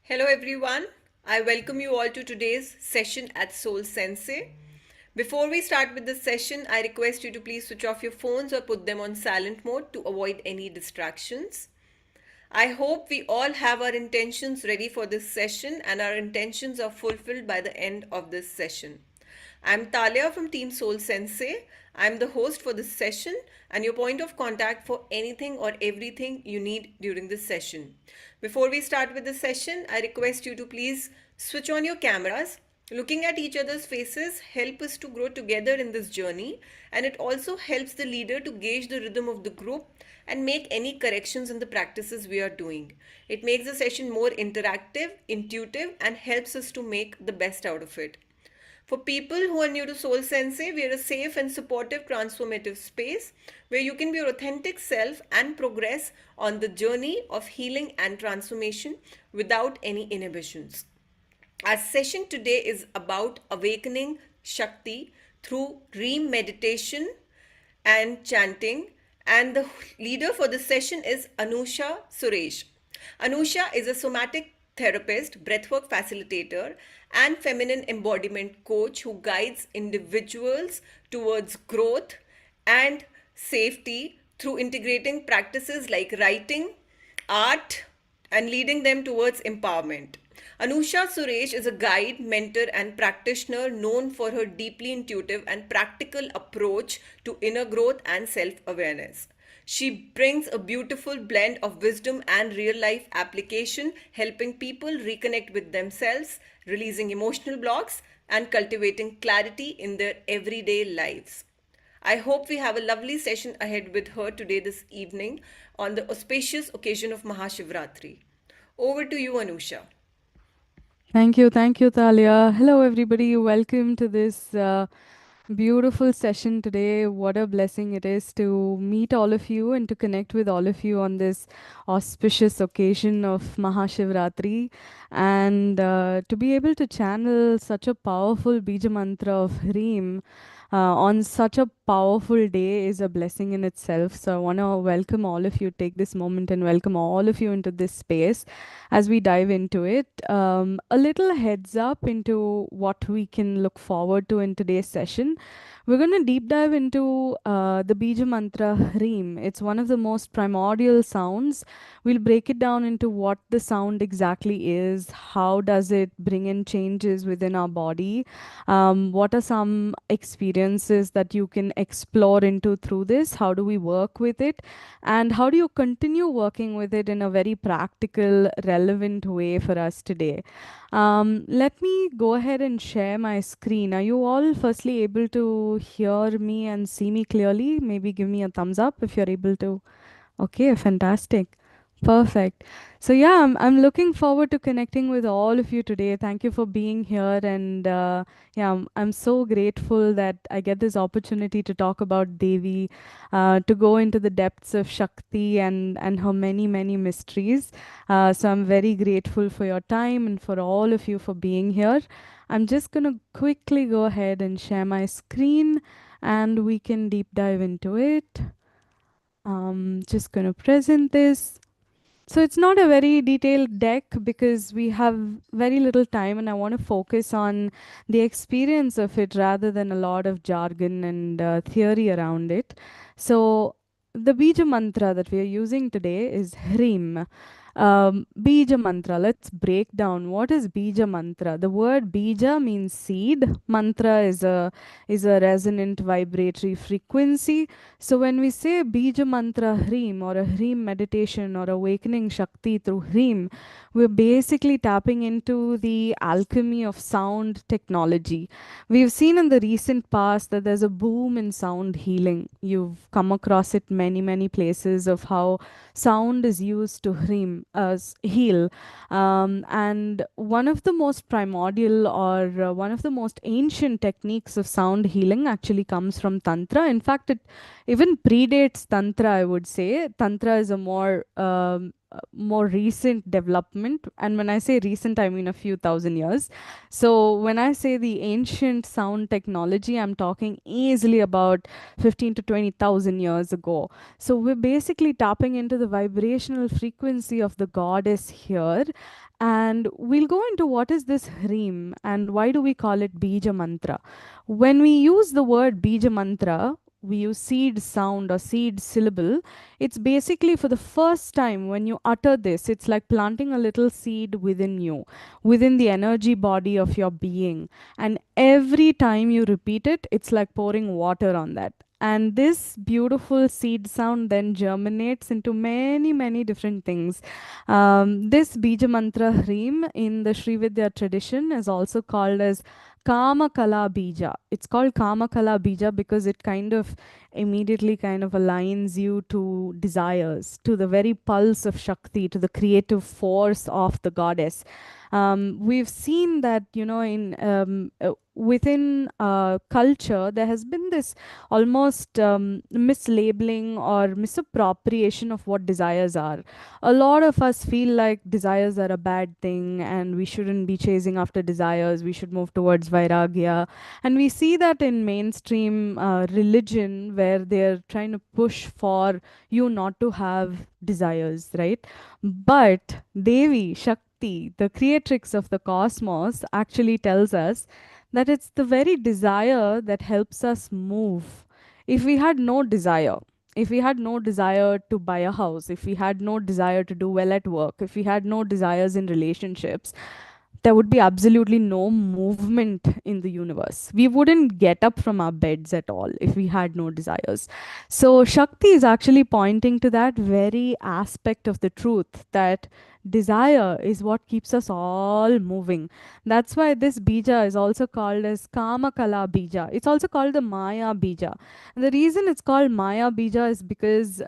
Hello everyone. I welcome you all to today's session at Soul Sensei. Before we start with the session, I request you to please switch off your phones or put them on silent mode to avoid any distractions. I hope we all have our intentions ready for this session and our intentions are fulfilled by the end of this session. I'm Talia from Team Soul Sensei. I'm the host for this session and your point of contact for anything or everything you need during this session. Before we start with the session, I request you to please switch on your cameras. Looking at each other's faces help us to grow together in this journey, and it also helps the leader to gauge the rhythm of the group and make any corrections in the practices we are doing. It makes the session more interactive, intuitive, and helps us to make the best out of it. For people who are new to Soul Sensei, we are a safe and supportive transformative space where you can be your authentic self and progress on the journey of healing and transformation without any inhibitions. Our session today is about awakening Shakti through Hreem meditation and chanting. And the leader for the session is Anusha Suresh. Anusha is a somatic therapist, breathwork facilitator, and feminine embodiment coach who guides individuals towards growth and safety through integrating practices like writing, art, and leading them towards empowerment. Anusha Suresh is a guide, mentor, and practitioner known for her deeply intuitive and practical approach to inner growth and self awareness. She brings a beautiful blend of wisdom and real life application, helping people reconnect with themselves, releasing emotional blocks, and cultivating clarity in their everyday lives. I hope we have a lovely session ahead with her today this evening on the auspicious occasion of Mahashivratri. Over to you, Anusha. Thank you, Talia. Hello, everybody. Welcome to this beautiful session today. What a blessing it is to meet all of you and to connect with all of you on this auspicious occasion of Mahashivratri and to be able to channel such a powerful Bija mantra of Hreem on such a powerful day is a blessing in itself. So I want to welcome all of you, take this moment and welcome all of you into this space as we dive into it. A little heads up into what we can look forward to in today's session. We're going to deep dive into the Bija mantra Hreem. It's one of the most primordial sounds. We'll break it down into what the sound exactly is, how does it bring in changes within our body, what are some experiences that you can explore into through this, how do we work with it, and how do you continue working with it in a very practical, relevant way for us today. Let me go ahead and share my screen. Are you all firstly able to hear me and see me clearly? Maybe give me a thumbs up if you're able to. Okay, fantastic. Perfect. So yeah, I'm looking forward to connecting with all of you today. Thank you for being here, and yeah, I'm so grateful that I get this opportunity to talk about Devi, to go into the depths of Shakti and her many mysteries. So I'm very grateful for your time and for all of you for being here. I'm just gonna quickly go ahead and share my screen, and we can deep dive into it. Just gonna present this. So it's not a very detailed deck because we have very little time and I want to focus on the experience of it rather than a lot of jargon and theory around it. So the Bija mantra that we are using today is Hreem. Bija mantra. Let's break down what is Bija mantra. The word Bija means seed. Mantra is a resonant vibratory frequency. So when we say Bija mantra Hreem or a Hreem meditation or awakening Shakti through Hreem, we're basically tapping into the alchemy of sound technology. We've seen in the recent past that there's a boom in sound healing. You've come across it many places of how sound is used to heal. And one of the most primordial or one of the most ancient techniques of sound healing actually comes from Tantra. In fact, it even predates Tantra, I would say. Tantra is a more recent development, and when I say recent, I mean a few thousand years. So when I say the ancient sound technology, I'm talking easily about 15 to 20,000 years ago. So we're basically tapping into the vibrational frequency of the goddess here, And we'll go into what is this Hreem and why do we call it Bija Mantra. When we use the word Bija Mantra, we use seed sound or seed syllable. It's basically for the first time when you utter this, it's like planting a little seed within you, within the energy body of your being. And every time you repeat it, it's like pouring water on that. And this beautiful seed sound then germinates into many, many different things. This Bija Mantra Hreem in the Srividya tradition is also called as Kama Kala Bija. It's called Kama Kala Bija because it kind of immediately kind of aligns you to desires, to the very pulse of Shakti, to the creative force of the goddess. We've seen that, in within culture, there has been this almost mislabeling or misappropriation of what desires are. A lot of us feel like desires are a bad thing and we shouldn't be chasing after desires. We should move towards vairagya. And we see that in mainstream religion where they're trying to push for you not to have desires, right? But Devi, Shakti, the creatrix of the cosmos, actually tells us that it's the very desire that helps us move. If we had no desire, if we had no desire to buy a house, if we had no desire to do well at work, if we had no desires in relationships, there would be absolutely no movement in the universe. We wouldn't get up from our beds at all if we had no desires. So, Shakti is actually pointing to that very aspect of the truth that desire is what keeps us all moving. That's why this bija is also called as Kama Kala Bija. It's also called the Maya Bija. And the reason it's called Maya Bija is because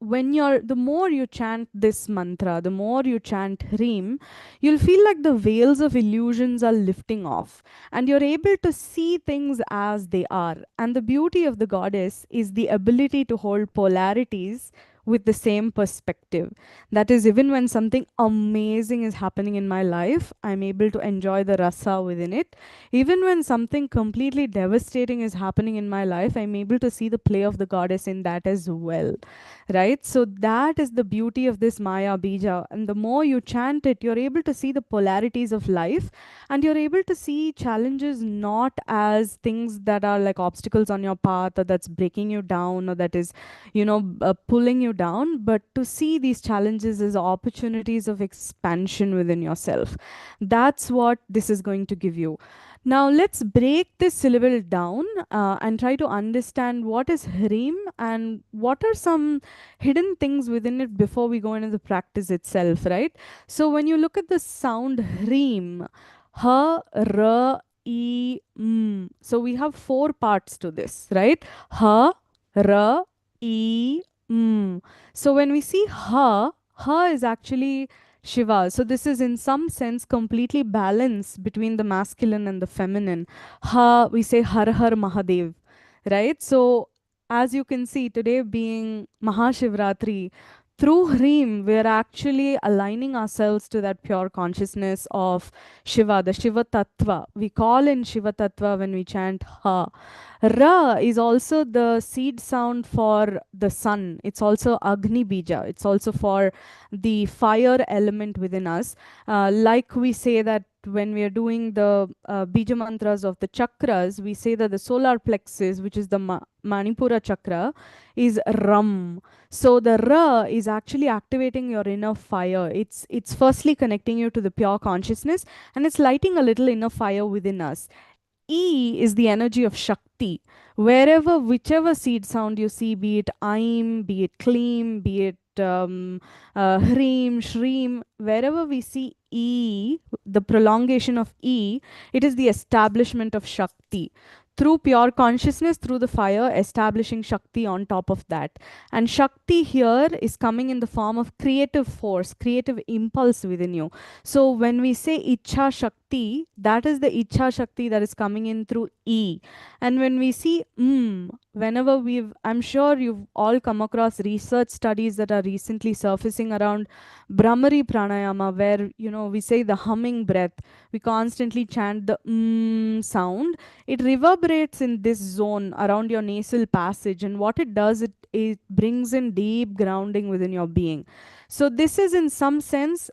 the more you chant this mantra, the more you chant Hreem, you'll feel like the veils of illusions are lifting off and you're able to see things as they are. And the beauty of the goddess is the ability to hold polarities with the same perspective. That is, even when something amazing is happening in my life, I'm able to enjoy the rasa within it. Even when something completely devastating is happening in my life, I'm able to see the play of the goddess in that as well, right? So that is the beauty of this Maya Bija. And the more you chant it, you're able to see the polarities of life and you're able to see challenges not as things that are like obstacles on your path or that's breaking you down or that is, pulling you down, but to see these challenges as opportunities of expansion within yourself. That's what this is going to give you. Now, let's break this syllable down and try to understand what is Hreem and what are some hidden things within it before we go into the practice itself, right? So, when you look at the sound Hreem, ha, ra, e, m. So, we have four parts to this, right? Ha, ra, e, m. So, when we see ha is actually Shiva. So this is in some sense completely balanced between the masculine and the feminine. We say Har Har Mahadev, right? So as you can see today being Mahashivratri, through Hreem, we're actually aligning ourselves to that pure consciousness of Shiva, the Shiva Tattva. We call in Shiva Tattva when we chant Ha. Ra is also the seed sound for the sun. It's also Agni Bija. It's also for the fire element within us. Like we say that when we are doing the Bija mantras of the chakras, we say that the solar plexus, which is the Manipura chakra, is Ram. So the Ra is actually activating your inner fire. It's firstly connecting you to the pure consciousness and it's lighting a little inner fire within us. E is the energy of Shakti. Wherever, whichever seed sound you see, be it Aim, be it Kleem, be it Hreem, Shreem, wherever we see E, the prolongation of E, it is the establishment of Shakti. Through pure consciousness, through the fire, establishing Shakti on top of that. And Shakti here is coming in the form of creative force, creative impulse within you. So when we say Ichha Shakti, that is the Ichha Shakti that is coming in through E. And when we see whenever I'm sure you've all come across research studies that are recently surfacing around Brahmari Pranayama, where, we say the humming breath, we constantly chant the sound. It reverberates in this zone around your nasal passage. And what it does, it brings in deep grounding within your being. So this is in some sense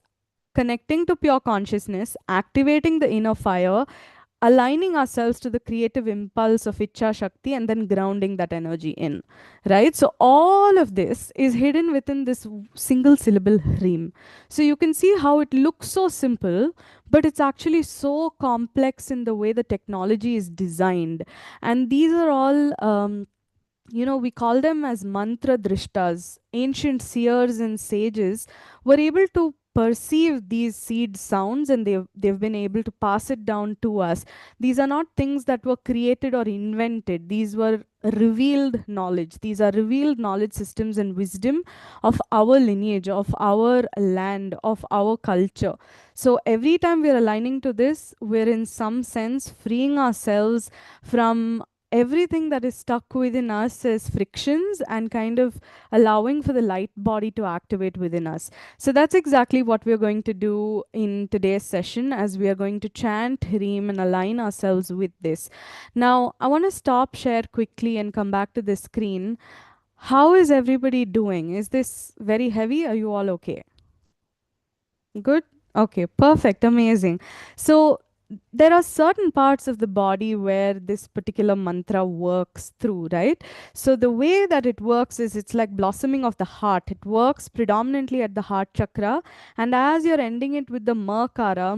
connecting to pure consciousness, activating the inner fire, aligning ourselves to the creative impulse of Icha Shakti, and then grounding that energy in, right? So, all of this is hidden within this single syllable Hreem. So, you can see how it looks so simple, but it's actually so complex in the way the technology is designed. And these are all. We call them as mantra drishtas. Ancient seers and sages were able to perceive these seed sounds, and they've been able to pass it down to us. These are not things that were created or invented. These were revealed knowledge. These are revealed knowledge systems and wisdom of our lineage, of our land, of our culture. So every time we're aligning to this, we're in some sense freeing ourselves from everything that is stuck within us as frictions, and kind of allowing for the light body to activate within us. So that's exactly what we're going to do in today's session, as we are going to chant Hreem and align ourselves with this. Now, I want to stop share quickly and come back to the screen. How is everybody doing? Is this very heavy? Are you all okay? Good? Okay, perfect, amazing. So, there are certain parts of the body where this particular mantra works through, right? So, the way that it works is it's like blossoming of the heart. It works predominantly at the heart chakra. And as you're ending it with the makara,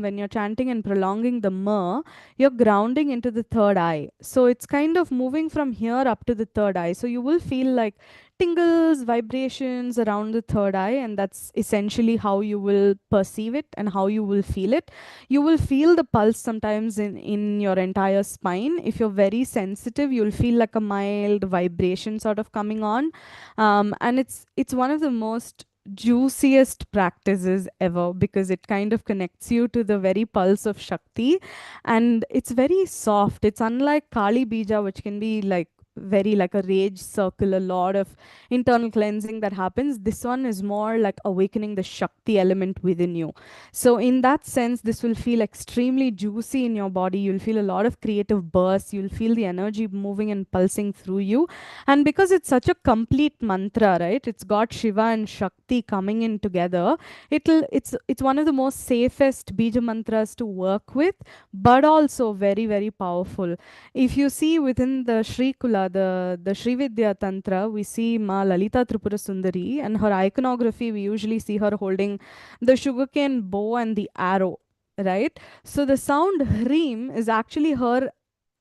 when you're chanting and prolonging the ma, you're grounding into the third eye. So, it's kind of moving from here up to the third eye. So, you will feel like tingles, vibrations around the third eye, and that's essentially how you will perceive it and how you will feel it. You will feel the pulse sometimes in your entire spine. If you're very sensitive, you'll feel like a mild vibration sort of coming on. And it's one of the most juiciest practices ever, because it kind of connects you to the very pulse of Shakti, and it's very soft. It's unlike Kali Bija, which can be like very like a rage circle, a lot of internal cleansing that happens. This one is more like awakening the Shakti element within you. So in that sense, this will feel extremely juicy in your body. You'll feel a lot of creative bursts. You'll feel the energy moving and pulsing through you. And because it's such a complete mantra, right? It's got Shiva and Shakti coming in together. It's one of the most safest bija mantras to work with, but also very, very powerful. If you see within the Sri Kula, the Sri Vidya Tantra, we see Ma Lalita Tripura Sundari, and her iconography, we usually see her holding the sugarcane bow and the arrow, right? So the sound Hreem is actually her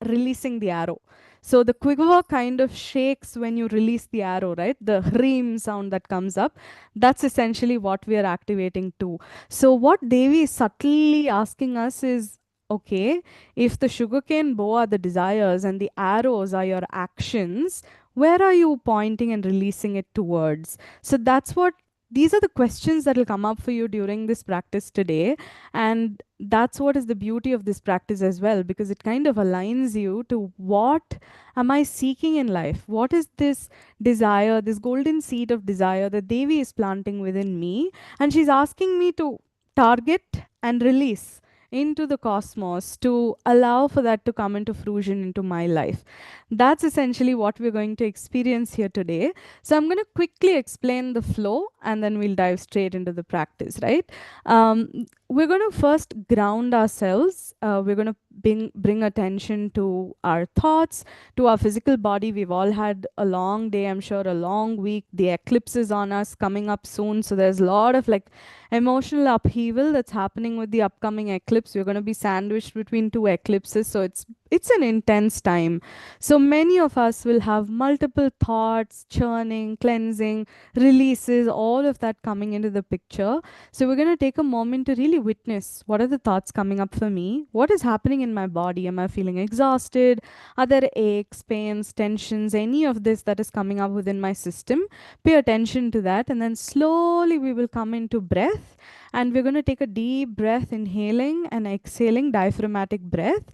releasing the arrow. So the quiver kind of shakes when you release the arrow, right? The Hreem sound that comes up, that's essentially what we are activating to. So what Devi is subtly asking us is, okay, if the sugarcane bow are the desires and the arrows are your actions, where are you pointing and releasing it towards? So that's what these are the questions that will come up for you during this practice today. And that's what is the beauty of this practice as well, because it kind of aligns you to what am I seeking in life? What is this desire, this golden seed of desire that Devi is planting within me? And she's asking me to target and release into the cosmos to allow for that to come into fruition into my life. That's essentially what we're going to experience here today. So I'm going to quickly explain the flow, and then we'll dive straight into the practice, right? We're going to first ground ourselves. We're going to bring attention to our thoughts, to our physical body. We've all had a long day, I'm sure, a long week. The eclipse is on us coming up soon. So there's a lot of like emotional upheaval that's happening with the upcoming eclipse. We're going to be sandwiched between two eclipses. So it's an intense time. So many of us will have multiple thoughts, churning, cleansing, releases, all of that coming into the picture. So we're going to take a moment to really witness what are the thoughts coming up for me? What is happening in my body? Am I feeling exhausted? Are there aches, pains, tensions, any of this that is coming up within my system? Pay attention to that, and then slowly we will come into breath, and we're going to take a deep breath, inhaling and exhaling, diaphragmatic breath,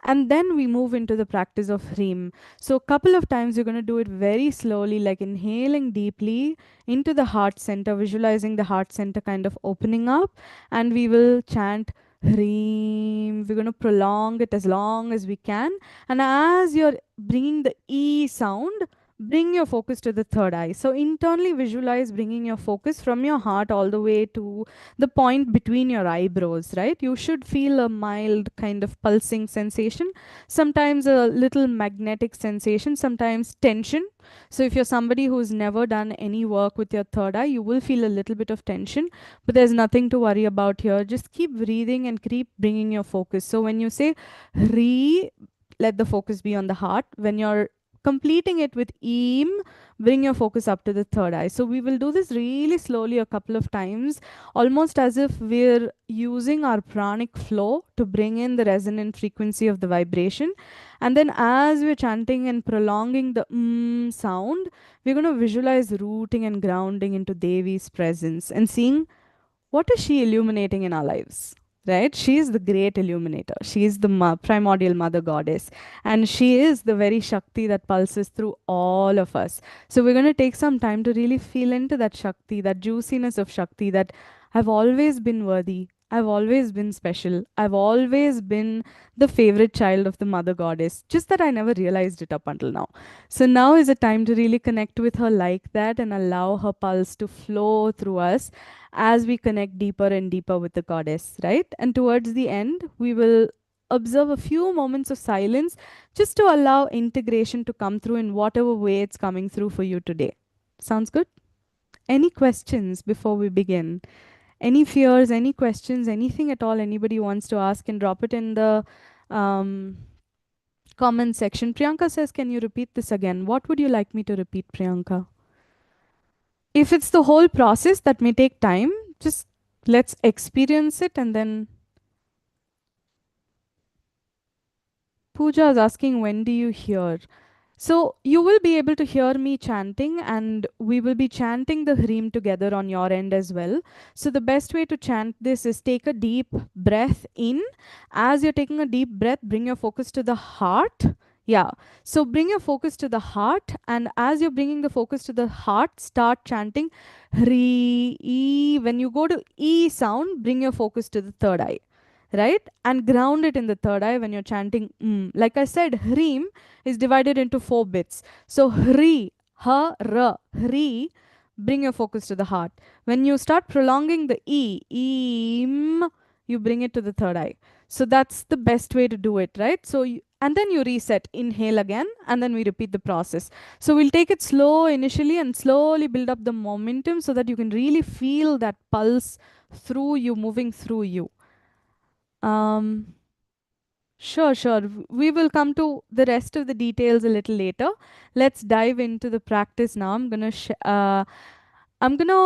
and then we move into the practice of Hreem. So a couple of times you're going to do it very slowly, like inhaling deeply into the heart center, visualizing the heart center kind of opening up, and we will chant Hreem. We're going to prolong it as long as we can, and as you're bringing the E sound, bring your focus to the third eye. So internally visualize bringing your focus from your heart all the way to the point between your eyebrows, right? You should feel a mild kind of pulsing sensation, sometimes a little magnetic sensation, sometimes tension. So if you're somebody who's never done any work with your third eye, you will feel a little bit of tension, but there's nothing to worry about here. Just keep breathing and keep bringing your focus. So when you say re, let the focus be on the heart. When you're completing it with eam, bring your focus up to the third eye. So we will do this really slowly a couple of times, almost as if we're using our pranic flow to bring in the resonant frequency of the vibration. And then as we're chanting and prolonging the sound, we're going to visualize rooting and grounding into Devi's presence and seeing what is she illuminating in our lives, right? She is the great illuminator. She is the primordial mother goddess, and she is the very Shakti that pulses through all of us. So we're going to take some time to really feel into that Shakti, that juiciness of Shakti, that I've always been worthy, I've always been special, I've always been the favorite child of the mother goddess, just that I never realized it up until now. So now is a time to really connect with her like that and allow her pulse to flow through us as we connect deeper and deeper with the goddess, right? And towards the end, we will observe a few moments of silence just to allow integration to come through in whatever way it's coming through for you today. Sounds good? Any questions before we begin? Any fears, any questions, anything at all anybody wants to ask, and drop it in the um, comment section. Priyanka says, can you repeat this again? What would you like me to repeat, Priyanka? If it's the whole process that may take time, just let's experience it. And then Pooja is asking, when do you hear? So you will be able to hear me chanting, and we will be chanting the Hreem together on your end as well. So the best way to chant this is take a deep breath in. As you're taking a deep breath, bring your focus to the heart. Yeah. So bring your focus to the heart, and as you're bringing the focus to the heart, start chanting Hri E. When you go to E sound, bring your focus to the third eye, right? And ground it in the third eye when you're chanting Like I said, Hreem is divided into 4 bits. So Hri, Ha, Ra, Hri, bring your focus to the heart. When you start prolonging the Eem, you bring it to the third eye. So that's the best way to do it, right? So and then you reset, inhale again, and then we repeat the process. So we'll take it slow initially and slowly build up the momentum so that you can really feel that pulse through you, moving through you. Um, Sure, sure. We will come to the rest of the details a little later. Let's dive into the practice now.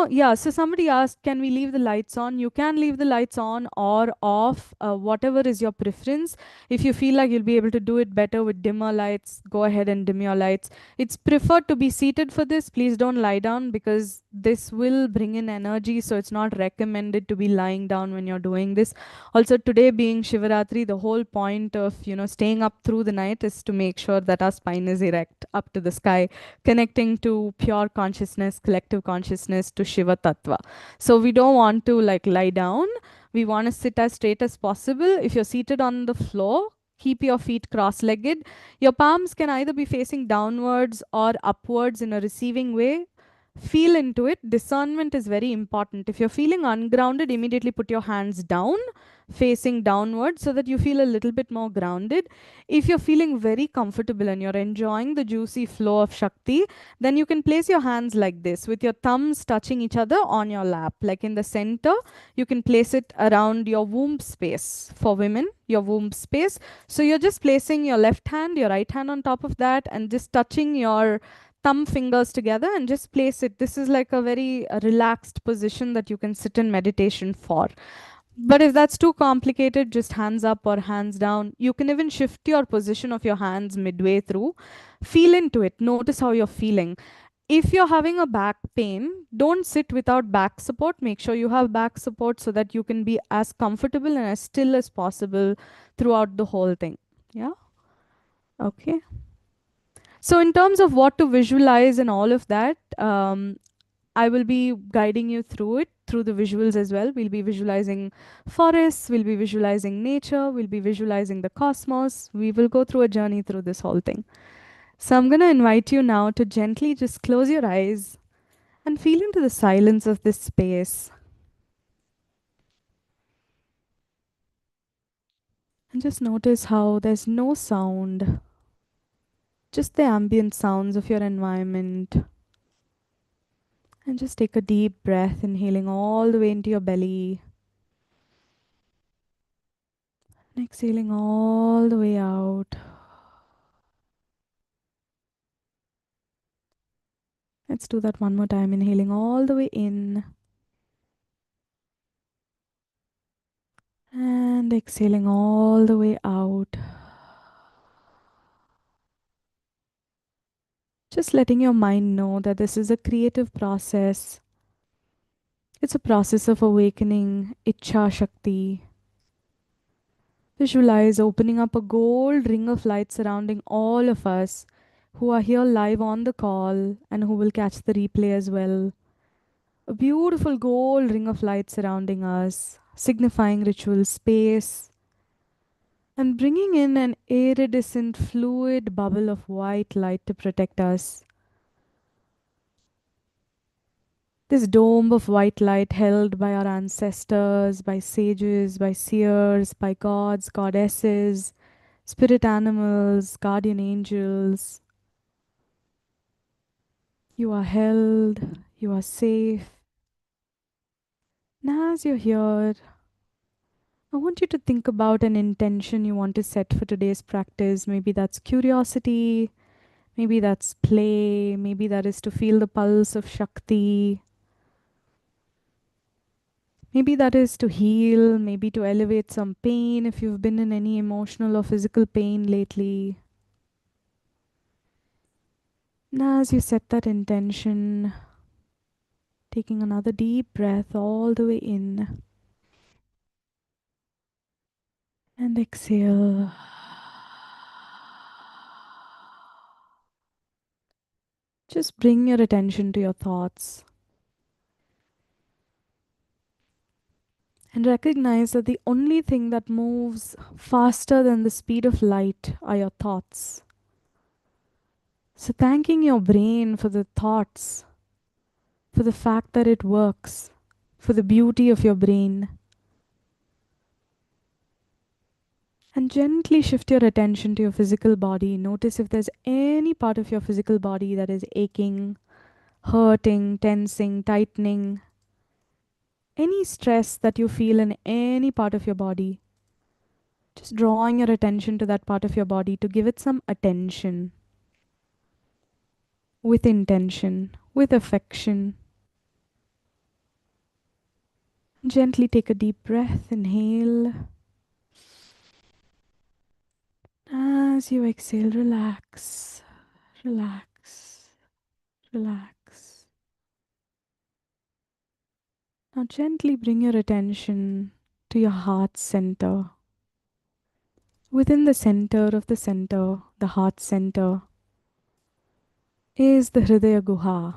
Yeah, so somebody asked, can we leave the lights on? You can leave the lights on or off, whatever is your preference. If you feel like you'll be able to do it better with dimmer lights, go ahead and dim your lights. It's preferred to be seated for this. Please don't lie down because this will bring in energy. So it's not recommended to be lying down when you're doing this. Also, today being Shivaratri, the whole point of, staying up through the night is to make sure that our spine is erect up to the sky, connecting to pure consciousness, collective consciousness, to Shiva Tattva. So we don't want to like lie down. We want to sit as straight as possible. If you're seated on the floor, keep your feet cross-legged. Your palms can either be facing downwards or upwards in a receiving way. Feel into it. Discernment is very important. If you're feeling ungrounded, immediately put your hands down, facing downward, so that you feel a little bit more grounded. If you're feeling very comfortable and you're enjoying the juicy flow of Shakti, then you can place your hands like this with your thumbs touching each other on your lap. Like in the center, you can place it around your womb space. For women, your womb space. So you're just placing your left hand, your right hand on top of that, and just touching your thumb fingers together and just place it. This is like a very relaxed position that you can sit in meditation for. But if that's too complicated, just hands up or hands down. You can even shift your position of your hands midway through. Feel into it. Notice how you're feeling. If you're having a back pain, don't sit without back support. Make sure you have back support so that you can be as comfortable and as still as possible throughout the whole thing. Yeah? Okay. So, in terms of what to visualize and all of that, I will be guiding you through it, through the visuals as well. We'll be visualizing forests, we'll be visualizing nature, we'll be visualizing the cosmos. We will go through a journey through this whole thing. So I'm going to invite you now to gently just close your eyes and feel into the silence of this space. And just notice how there's no sound, just the ambient sounds of your environment. And just take a deep breath, inhaling all the way into your belly. And exhaling all the way out. Let's do that one more time. Inhaling all the way in. And exhaling all the way out. Just letting your mind know that this is a creative process. It's a process of awakening Ichha Shakti. Visualize opening up a gold ring of light surrounding all of us who are here live on the call and who will catch the replay as well. A beautiful gold ring of light surrounding us, signifying ritual space, and bringing in an iridescent fluid bubble of white light to protect us. This dome of white light held by our ancestors, by sages, by seers, by gods, goddesses, spirit animals, guardian angels. You are held, you are safe. And as you're here, I want you to think about an intention you want to set for today's practice. Maybe that's curiosity, maybe that's play, maybe that is to feel the pulse of Shakti. Maybe that is to heal, maybe to elevate some pain if you've been in any emotional or physical pain lately. And as you set that intention, taking another deep breath all the way in and exhale. Just bring your attention to your thoughts and recognize that the only thing that moves faster than the speed of light are your thoughts. So, thanking your brain for the thoughts, for the fact that it works, for the beauty of your brain. And gently shift your attention to your physical body. Notice if there's any part of your physical body that is aching, hurting, tensing, tightening. Any stress that you feel in any part of your body. Just drawing your attention to that part of your body to give it some attention. With intention, with affection. Gently take a deep breath, inhale. As you exhale, relax, relax, relax. Now gently bring your attention to your heart center. Within the center, the heart center, is the Hridaya Guha,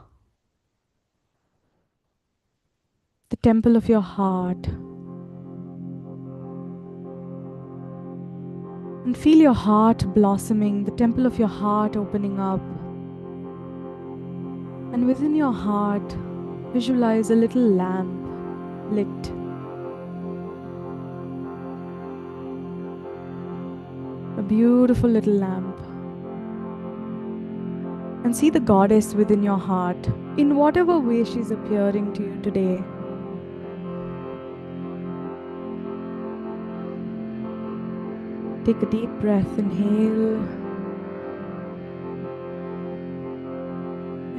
the temple of your heart. And feel your heart blossoming, the temple of your heart opening up. And within your heart, visualize a little lamp lit. A beautiful little lamp. And see the goddess within your heart, in whatever way she's appearing to you today. Take a deep breath, inhale.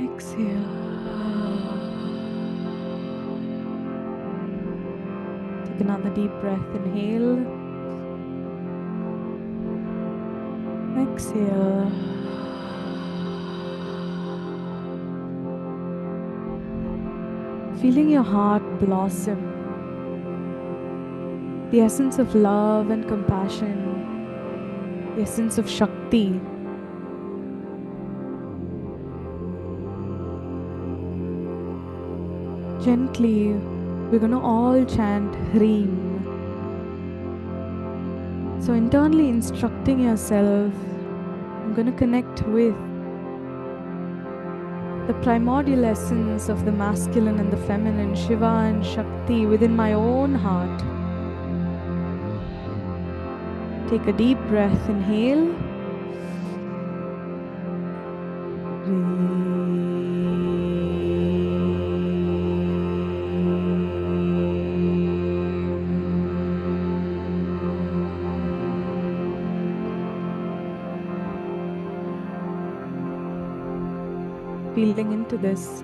Exhale. Take another deep breath, inhale. Exhale. Feeling your heart blossom. The essence of love and compassion. The essence of Shakti. Gently, we're going to all chant Hreem. So internally instructing yourself, I'm going to connect with the primordial essence of the masculine and the feminine, Shiva and Shakti, within my own heart. Take a deep breath, inhale. Feeling into this.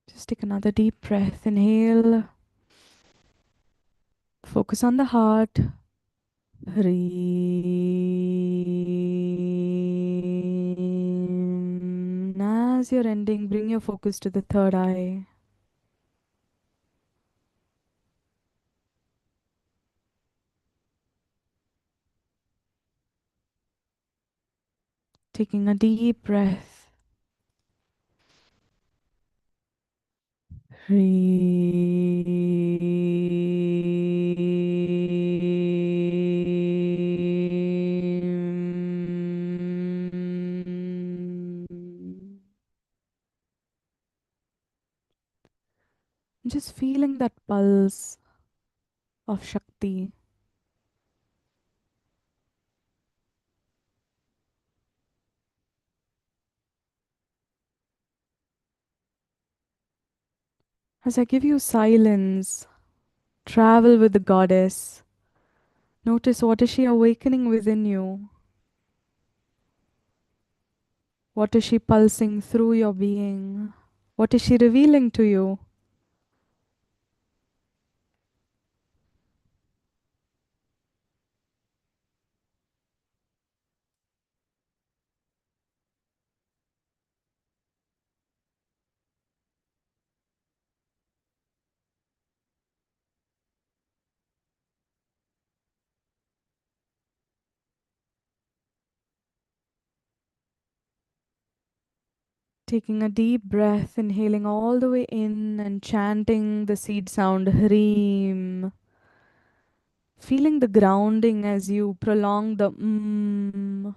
Just take another deep breath. Inhale. Focus on the heart. Hreem. As you're ending, bring your focus to the third eye. Taking a deep breath. Just feeling that pulse of Shakti. As I give you silence, travel with the goddess. Notice what is she awakening within you? What is she pulsing through your being? What is she revealing to you? Taking a deep breath, inhaling all the way in and chanting the seed sound Hreem. Feeling the grounding as you prolong the mm.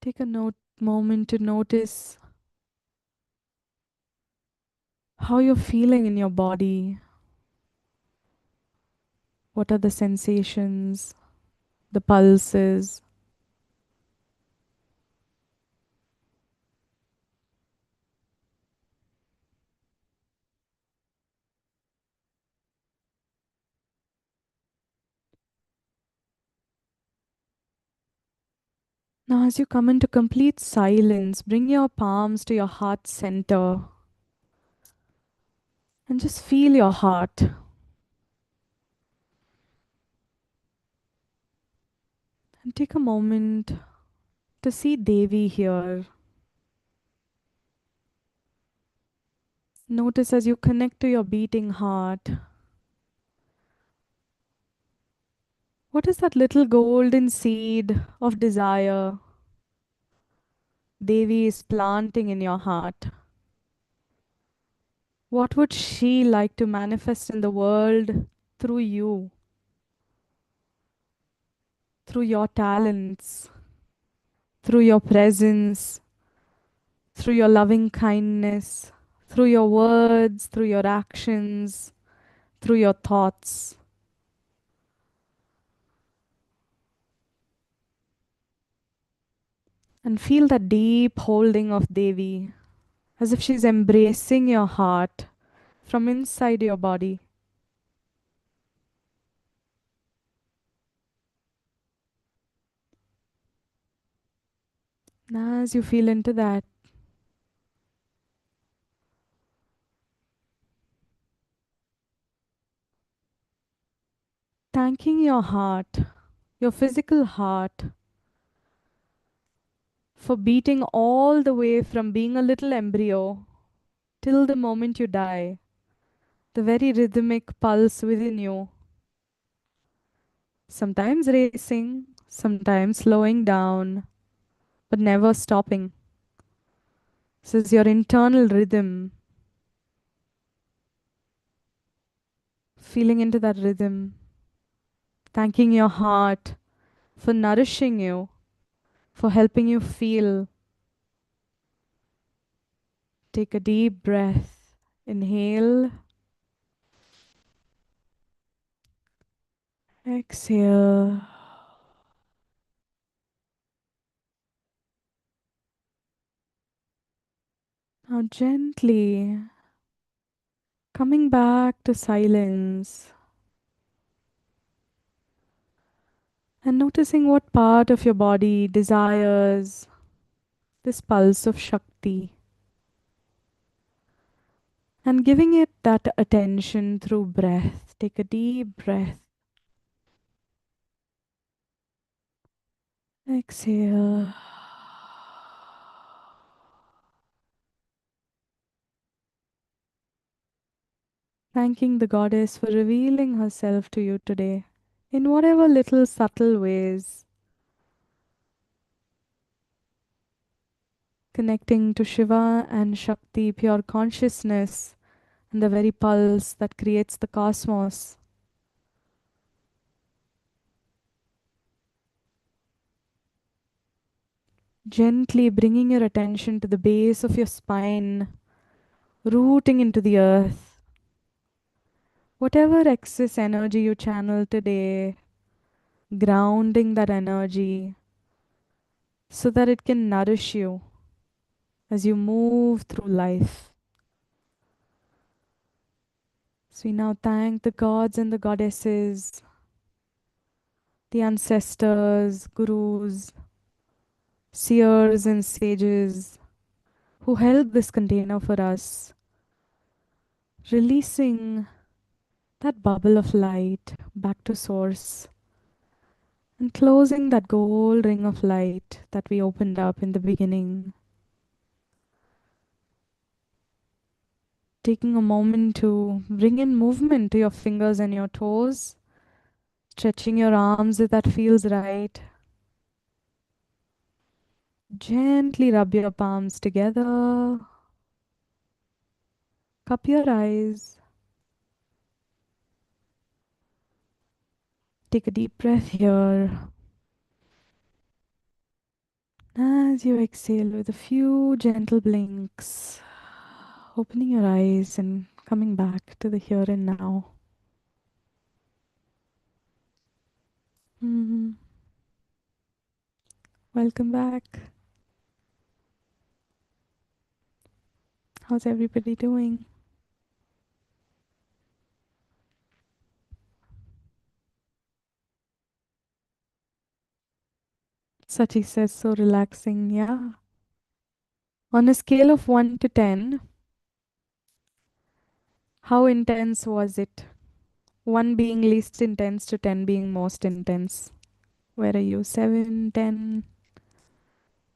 Take a moment to notice how you're feeling in your body. What are the sensations, the pulses? Now, as you come into complete silence, bring your palms to your heart center and just feel your heart. And take a moment to see Devi here. Notice as you connect to your beating heart, what is that little golden seed of desire Devi is planting in your heart? What would she like to manifest in the world through you, through your talents, through your presence, through your loving kindness, through your words, through your actions, through your thoughts? And feel that deep holding of Devi, as if she's embracing your heart from inside your body. And as you feel into that, thanking your heart, your physical heart, for beating all the way from being a little embryo till the moment you die, the very rhythmic pulse within you, sometimes racing, sometimes slowing down, but never stopping. This is your internal rhythm, feeling into that rhythm, thanking your heart for nourishing you, for helping you feel. Take a deep breath. Inhale, exhale. Now, gently coming back to silence and noticing what part of your body desires this pulse of Shakti and giving it that attention through breath. Take a deep breath. Exhale. Thanking the goddess for revealing herself to you today in whatever little subtle ways, connecting to Shiva and Shakti, pure consciousness, and the very pulse that creates the cosmos. Gently bringing your attention to the base of your spine, rooting into the earth. Whatever excess energy you channel today, grounding that energy so that it can nourish you as you move through life. So we now thank the gods and the goddesses, the ancestors, gurus, seers, and sages who held this container for us, releasing that bubble of light back to source and closing that gold ring of light that we opened up in the beginning. Taking a moment to bring in movement to your fingers and your toes, stretching your arms if that feels right. Gently rub your palms together, cup your eyes, take a deep breath here. As you exhale with a few gentle blinks, opening your eyes and coming back to the here and now. Mhm. Welcome back. How's everybody doing? Sachi says, so relaxing. Yeah. On a scale of 1 to 10, how intense was it? 1 being least intense to 10 being most intense. Where are you? 7, 10,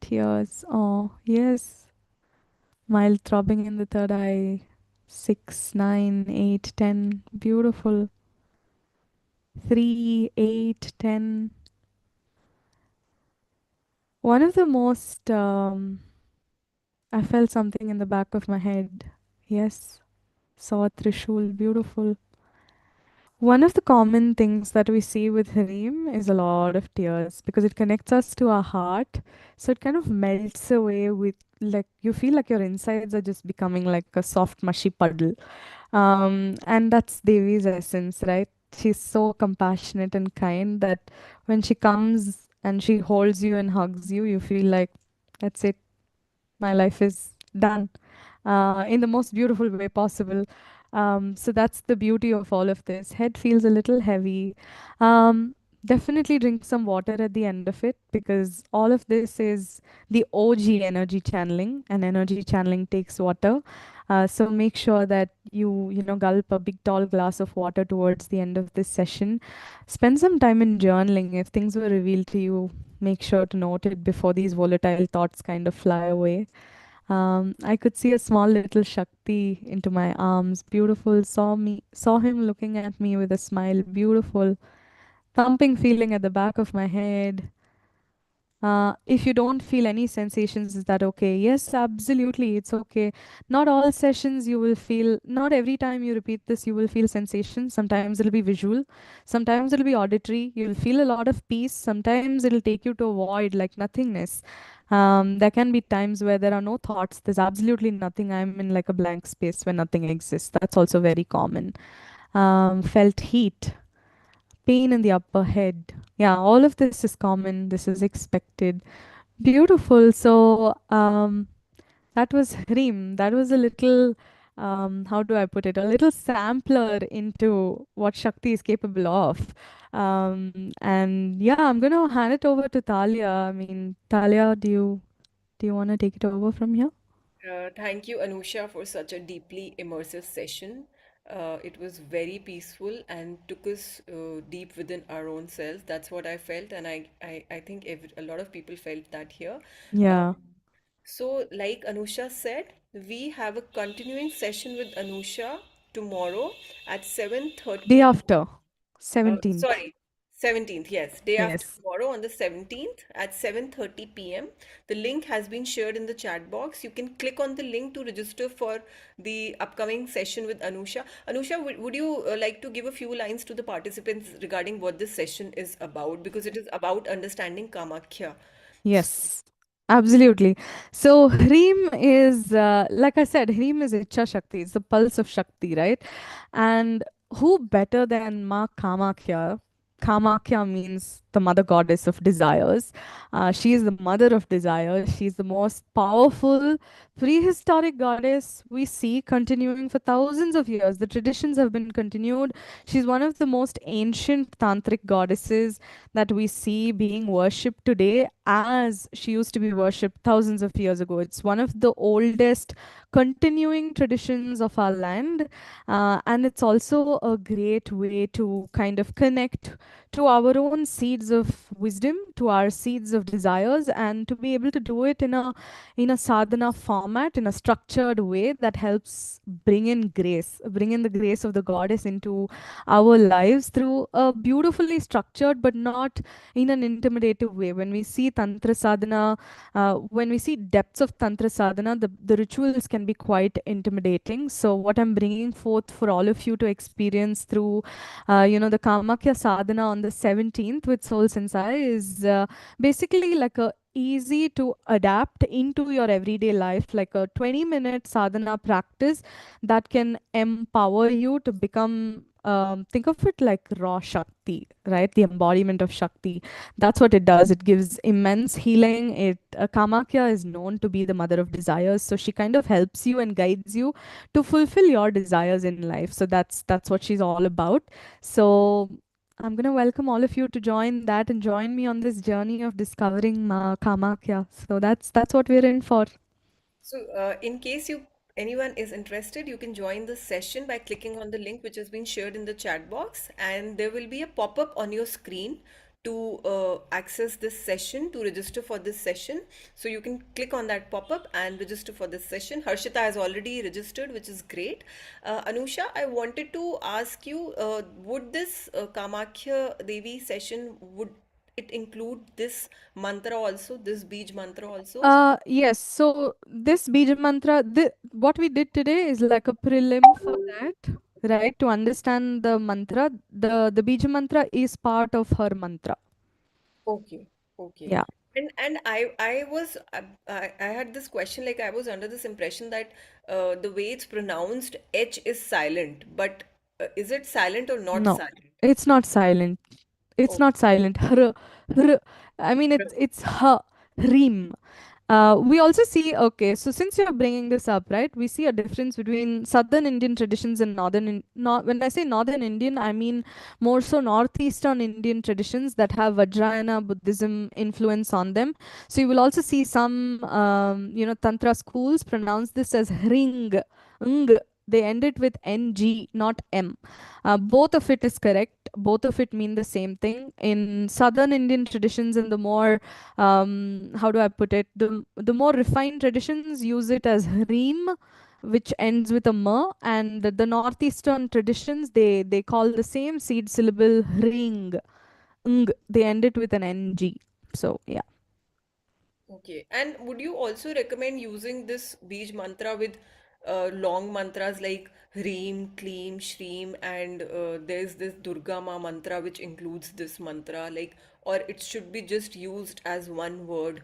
tears. Oh, yes. Mild throbbing in the third eye. 6, 9, 8, 10. Beautiful. 3, 8, 10. One of the most, I felt something in the back of my head. Yes. Saw a Trishul. Beautiful. One of the common things that we see with Hreem is a lot of tears because it connects us to our heart. So it kind of melts away with, like, you feel like your insides are just becoming like a soft, mushy puddle. And that's Devi's essence, right? She's so compassionate and kind that when she comes and she holds you and hugs you, you feel like, that's it, my life is done, in the most beautiful way possible. So that's the beauty of all of this. Head feels a little heavy. Um, Definitely drink some water at the end of it because all of this is the OG energy channeling, and energy channeling takes water. So make sure that you gulp a big tall glass of water towards the end of this session. Spend some time in journaling. If things were revealed to you, make sure to note it before these volatile thoughts kind of fly away. I could see a small little Shakti into my arms, beautiful, saw him looking at me with a smile, beautiful, thumping feeling at the back of my head. If you don't feel any sensations, is that okay? Yes, absolutely, it's okay. Not all sessions you will feel, not every time you repeat this, you will feel sensations. Sometimes it'll be visual, sometimes it'll be auditory. You'll feel a lot of peace, sometimes it'll take you to a void like nothingness. There can be times where there are no thoughts, there's absolutely nothing. I'm in like a blank space where nothing exists. That's also very common. Felt heat, pain in the upper head. Yeah, all of this is common. This is expected. Beautiful. So, that was Hreem. That was a little, how do I put it? A little sampler into what Shakti is capable of. And yeah, I'm gonna hand it over to Talia. I mean, Talia, do you want to take it over from here? Thank you, Anusha, for such a deeply immersive session. It was very peaceful and took us deep within our own selves. That's what I felt, and I think a lot of people felt that here. Yeah. So, like Anusha said, we have a continuing session with Anusha tomorrow at Day 7:30. after, 17th. Sorry, 17th, yes, day after Yes. tomorrow on the 17th at 7:30 p.m. The link has been shared in the chat box. You can click on the link to register for the upcoming session with Anusha. Anusha, would you like to give a few lines to the participants regarding what this session is about? Because it is about understanding Kamakhya. So, Yes, absolutely. So Hreem is, like I said, Hreem is Icha Shakti. It's the pulse of Shakti, right? And who better than Ma Kamakhya? Kamakhya means the mother goddess of desires. She is the mother of desires. She's the most powerful prehistoric goddess we see continuing for thousands of years. The traditions have been continued. She's one of the most ancient tantric goddesses that we see being worshipped today as she used to be worshipped thousands of years ago. It's one of the oldest continuing traditions of our land, and it's also a great way to kind of connect to our own seeds of wisdom, to our seeds of desires, and to be able to do it in a sadhana format, in a structured way that helps bring in the grace of the goddess into our lives through a beautifully structured but not in an intimidative way. When we see Tantra sadhana, when we see depths of Tantra sadhana, the rituals can be quite intimidating. So, what I'm bringing forth for all of you to experience through, the Kamakya sadhana on the 17th with Soul Sensai is basically like a easy to adapt into your everyday life, like a 20-minute sadhana practice that can empower you to become, think of it like raw Shakti, right? The embodiment of Shakti. That's what it does. It gives immense healing. Kamakya is known to be the mother of desires, so she kind of helps you and guides you to fulfill your desires in life. So that's what she's all about. So I'm gonna welcome all of you to join that and join me on this journey of discovering Kamakya. So that's what we're in for. So, in case anyone is interested, you can join the session by clicking on the link which has been shared in the chat box, and there will be a pop-up on your screen to access this session, to register for this session. So you can click on that pop-up and register for this session. Harshita has already registered, which is great. Anusha, I wanted to ask you, would this Kamakhya Devi session, would it include this mantra also, this Bij mantra also? Yes. So this Bija mantra, what we did today is like a prelim for that, right? To understand the mantra, the Bija mantra is part of her mantra. Okay, okay. Yeah. And I was I had this question, like I was under this impression that the way it's pronounced H is silent, but is it silent or not No, silent? it's not silent. It's Oh, not silent. Hr. I mean, it's her. Reem. We also see, okay, so since you're bringing this up, right, we see a difference between Southern Indian traditions and when I say Northern Indian, I mean more so Northeastern Indian traditions that have Vajrayana Buddhism influence on them. So you will also see some, Tantra schools pronounce this as Hring, ng. They end it with ng, not m. Both of it is correct. Both of it mean the same thing. In southern Indian traditions and the more, how do I put it, the more refined traditions use it as Hreem, which ends with a m, and the northeastern traditions, they call the same seed syllable Hring. They end it with an ng. So yeah. Okay. And would you also recommend using this Bij mantra with long mantras like Hreem, Kleem, Shreem, and there's this Durga Ma mantra which includes this mantra, like, or it should be just used as one word?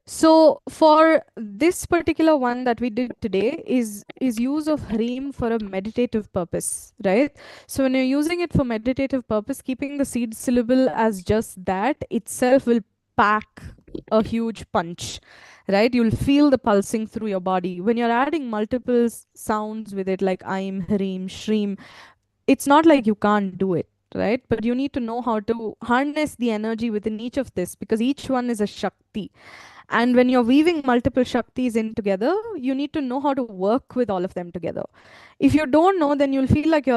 So for this particular one that we did today is use of Hreem for a meditative purpose, right? So when you're using it for meditative purpose, keeping the seed syllable as just that itself will pack a huge punch, right? You'll feel the pulsing through your body. When you're adding multiple sounds with it, like I'm, Hreem, Shreem, it's not like you can't do it, right? But you need to know how to harness the energy within each of this, because each one is a Shakti. And when you're weaving multiple Shaktis in together, you need to know how to work with all of them together. If you don't know, then you'll feel like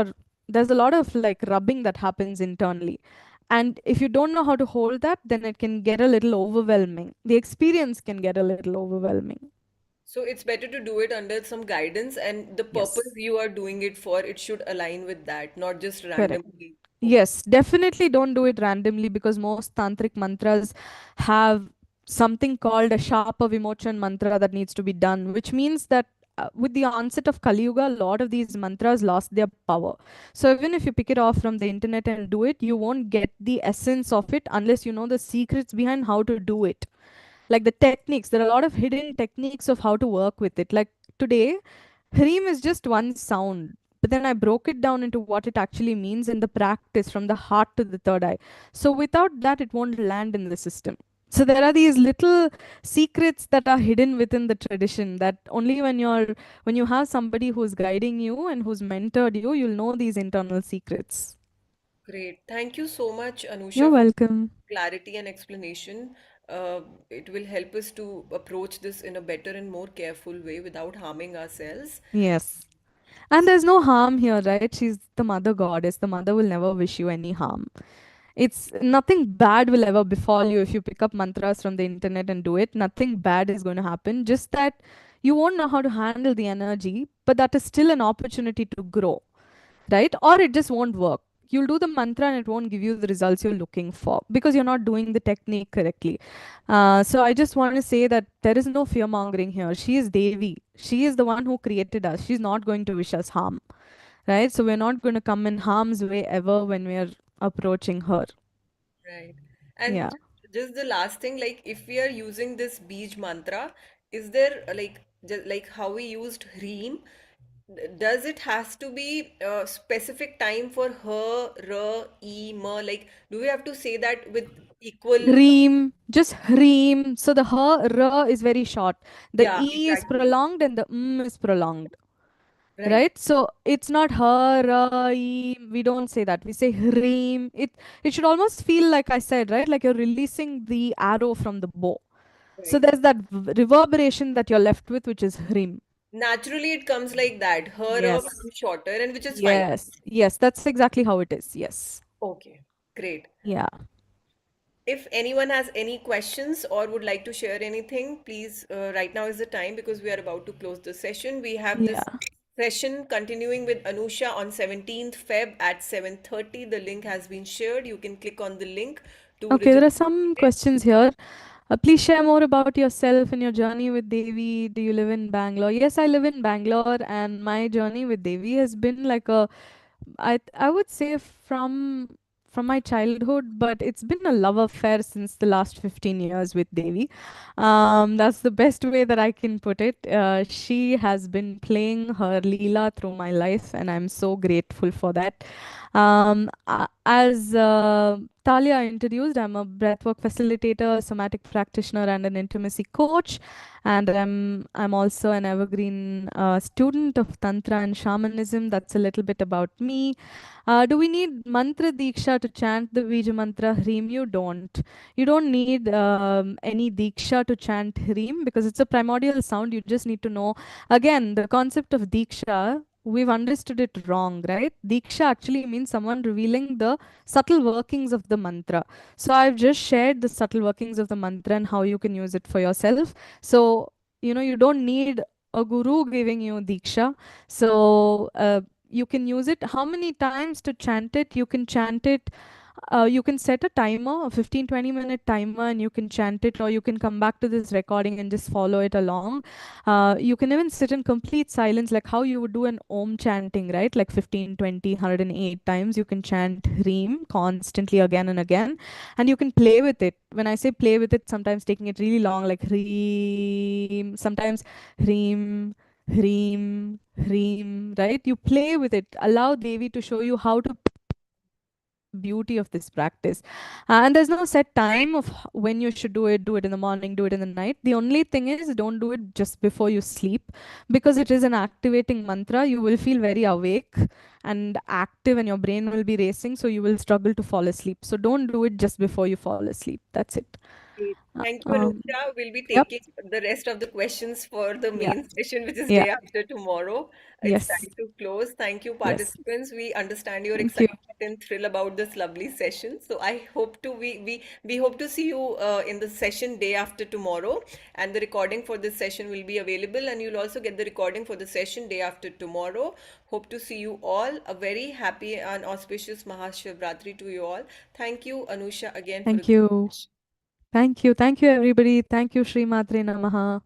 there's a lot of like rubbing that happens internally. And if you don't know how to hold that, then it can get a little overwhelming. The experience can get a little overwhelming. So it's better to do it under some guidance, and the purpose Yes. you are doing it for, it should align with that, not just Correct. randomly. Okay. Yes, definitely don't do it randomly, because most tantric mantras have something called a sharpa vimochan mantra that needs to be done, which means that with the onset of Kali Yuga, a lot of these mantras lost their power. So even if you pick it off from the internet and do it, you won't get the essence of it unless you know the secrets behind how to do it. Like the techniques, there are a lot of hidden techniques of how to work with it. Like today, Hreem is just one sound, but then I broke it down into what it actually means in the practice from the heart to the third eye. So without that, it won't land in the system. So there are these little secrets that are hidden within the tradition that only when you have somebody who's guiding you and who's mentored you, you'll know these internal secrets. Great. Thank you so much, You're Anusha, for welcome. clarity and explanation. It will help us to approach this in a better and more careful way without harming ourselves. Yes. And there's no harm here, right? She's the mother goddess. The mother will never wish you any harm. It's nothing bad will ever befall you if you pick up mantras from the internet and do it. Nothing bad is going to happen. Just that you won't know how to handle the energy, but that is still an opportunity to grow, right? Or it just won't work. You'll do the mantra and it won't give you the results you're looking for because you're not doing the technique correctly. So I just want to say that there is no fear mongering here. She is Devi. She is the one who created us. She's not going to wish us harm, right? So we're not going to come in harm's way ever when we're approaching her. Right. And Yeah. just the last thing, like if we are using this Bij mantra, is there like just like how we used Hreem, does it has to be a specific time for her, r, e, ma? Like, do we have to say that with equal? Hreem, just Hreem. So the her is very short. The Yeah, e is exactly. prolonged and the is prolonged. Right. Right? So it's not her, we don't say that. We say Hreem. It should almost feel like I said, right? Like you're releasing the arrow from the bow. So Right. there's that reverberation that you're left with, which is Hreem. Naturally, it comes like that. Her Yes. becomes shorter, and which is fine. Yes. Yes. That's exactly how it is. Yes. Okay, great. Yeah. If anyone has any questions or would like to share anything, please, right now is the time because we are about to close the session. We have this Yeah. session continuing with Anusha on 17th Feb at 7:30. The link has been shared. You can click on the link to Okay. There are register. some questions here. Please share more about yourself and your journey with Devi. Do you live in Bangalore? Yes, I live in Bangalore, and my journey with Devi has been like I would say from my childhood, but it's been a love affair since the last 15 years with Devi. That's the best way that I can put it. She has been playing her Leela through my life, and I'm so grateful for that. As Talia introduced, I'm a breathwork facilitator, somatic practitioner, and an intimacy coach. And I'm also an evergreen student of Tantra and shamanism. That's a little bit about me. Do we need mantra diksha to chant the Bija mantra Hreem? You don't need any diksha to chant Hreem because it's a primordial sound. You just need to know. Again, the concept of diksha. we've understood it wrong, right? Diksha actually means someone revealing the subtle workings of the mantra. So I've just shared the subtle workings of the mantra and how you can use it for yourself. So, you don't need a guru giving you Diksha. So, you can use it. How many times to chant it? You can chant it. You can set a timer, a 15-20 minute timer, and you can chant it, or you can come back to this recording and just follow it along. You can even sit in complete silence, like how you would do an Om chanting, right? Like 15, 20, 108 times. You can chant Hreem constantly again and again, and you can play with it. When I say play with it, sometimes taking it really long, like Hreem, sometimes Hreem. Hreem, Hreem, right? You play with it. Allow Devi to show you how to beauty of this practice. And there's no set time of when you should do it in the morning, do it in the night. The only thing is, don't do it just before you sleep, because it is an activating mantra. You will feel very awake and active, and your brain will be racing, so you will struggle to fall asleep. So don't do it just before you fall asleep. That's it. Great. uh, Thank you, um, Anusha. We'll be yep. taking the rest of the questions for the Yeah. main session, which is Yeah. day after tomorrow. It's Yes. time to close. Thank you, Yes. participants. We understand your Thank you. excitement and thrill about this lovely session. So I hope to we hope to see you in the session day after tomorrow, and the recording for this session will be available, and you'll also get the recording for the session day after tomorrow. Hope to see you all. A very happy and auspicious Mahashivratri to you all. Thank you, Anusha, again for a Thank great you. session. Thank you. Thank you, everybody. Thank you, Sri Matre Namaha.